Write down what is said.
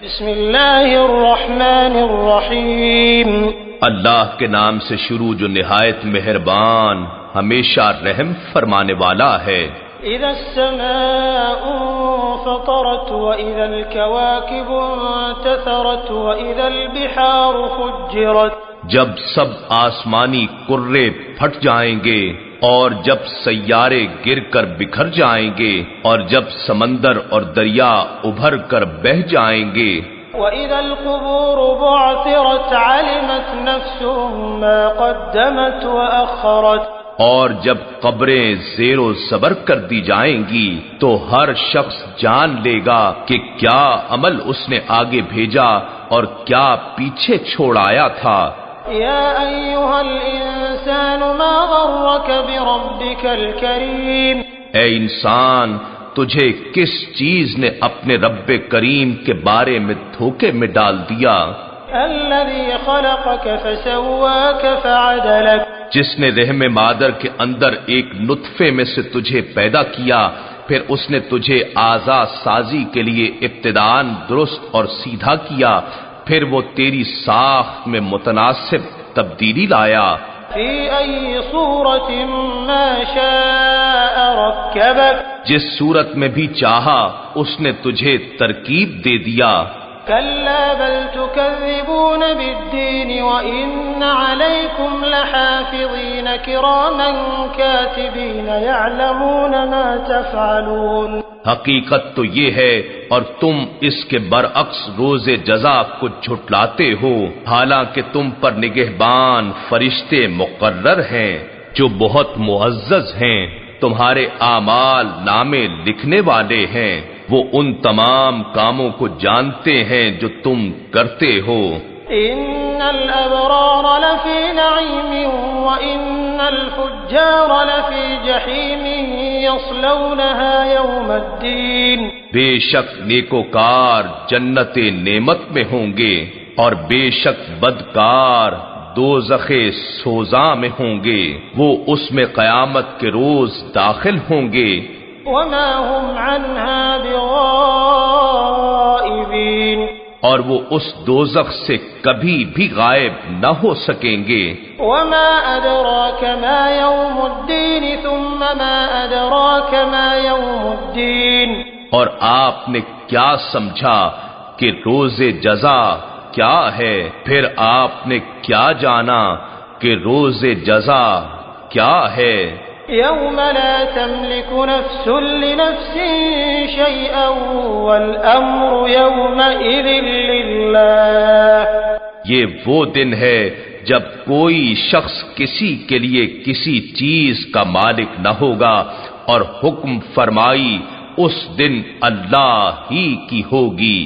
بسم اللہ الرحمن الرحیم اللہ کے نام سے شروع جو نہایت مہربان ہمیشہ رحم فرمانے والا ہے۔ اذا السماء انفطرت واذا الكواكب انتثرت واذا البحار فجرت، جب سب آسمانی کرے پھٹ جائیں گے اور جب سیارے گر کر بکھر جائیں گے اور جب سمندر اور دریا ابھر کر بہہ جائیں گے، وَإِذَا الْقُبُورُ بُعْثِرَتْ عَلِمَتْ نَفْسٌ مَا قَدَّمَتْ وَأَخَّرَتْ، اور جب قبریں زیر و زبر کر دی جائیں گی تو ہر شخص جان لے گا کہ کیا عمل اس نے آگے بھیجا اور کیا پیچھے چھوڑ آیا تھا۔ يَا أَيُّهَا الْإِنسَانُ مَا غَرَّكَ بِرَبِّكَ الْكَرِيمِ، اے انسان، تجھے کس چیز نے اپنے رب کریم کے بارے میں دھوکے میں ڈال دیا؟ الَّذِي خَلَقَكَ فَسَوَّاكَ فَعَدَلَكَ، جس نے رحم مادر کے اندر ایک نطفے میں سے تجھے پیدا کیا، پھر اس نے تجھے اعضاء سازی کے لیے ابتداءً درست اور سیدھا کیا، پھر وہ تیری ساخت میں متناسب تبدیلی لایا۔ فِي أَيِّ صُورَةٍ مَا شَاءَ رَكَّبَكَ، جس صورت میں بھی چاہا اس نے تجھے ترکیب دے دیا۔ كَلَّا بَلْ تُكَذِّبُونَ بِالدِّينِ وَإِنَّ عَلَيْكُمْ لَحَافِظِينَ كِرَامًا كَاتِبِينَ يَعْلَمُونَ مَا تَفْعَلُونَ، حقیقت تو یہ ہے اور تم اس کے برعکس روز جزا کو جھٹلاتے ہو، حالانکہ تم پر نگہبان فرشتے مقرر ہیں جو بہت معزز ہیں، تمہارے اعمال نامے لکھنے والے ہیں، وہ ان تمام کاموں کو جانتے ہیں جو تم کرتے ہو۔ إِنَّ الْأَبْرَارَ لَفِي نَعِيمٍ وَإِنَّ الْفُجَّارَ لَفِي جَحِيمٍ يَصْلَوْنَهَا يَوْمَ الدِّينِ، بے شک نیکوکار جنت نعمت میں ہوں گے اور بے شک بدکار دوزخ سوزاں میں ہوں گے، وہ اس میں قیامت کے روز داخل ہوں گے۔ وَمَا هُمْ عَنْهَا بِغَائِبِينَ، اور وہ اس دوزخ سے کبھی بھی غائب نہ ہو سکیں گے۔ وَمَا أَدْرَاكَ مَا يَوْمُ الدِّينِ ثُمَّ مَا أَدْرَاكَ مَا يَوْمُ الدِّينِ، اور آپ نے کیا سمجھا کہ روز جزا کیا ہے، پھر آپ نے کیا جانا کہ روز جزا کیا ہے۔ يَوْمَ لَا تَمْلِكُ نَفْسٌ لِّنَفْسٍ شَيْئًا وَالْأَمْرُ يَوْمَئِذٍ لِّلَّهِ، یہ وہ دن ہے جب کوئی شخص کسی کے لیے کسی چیز کا مالک نہ ہوگا اور حکم فرمائی اس دن اللہ ہی کی ہوگی۔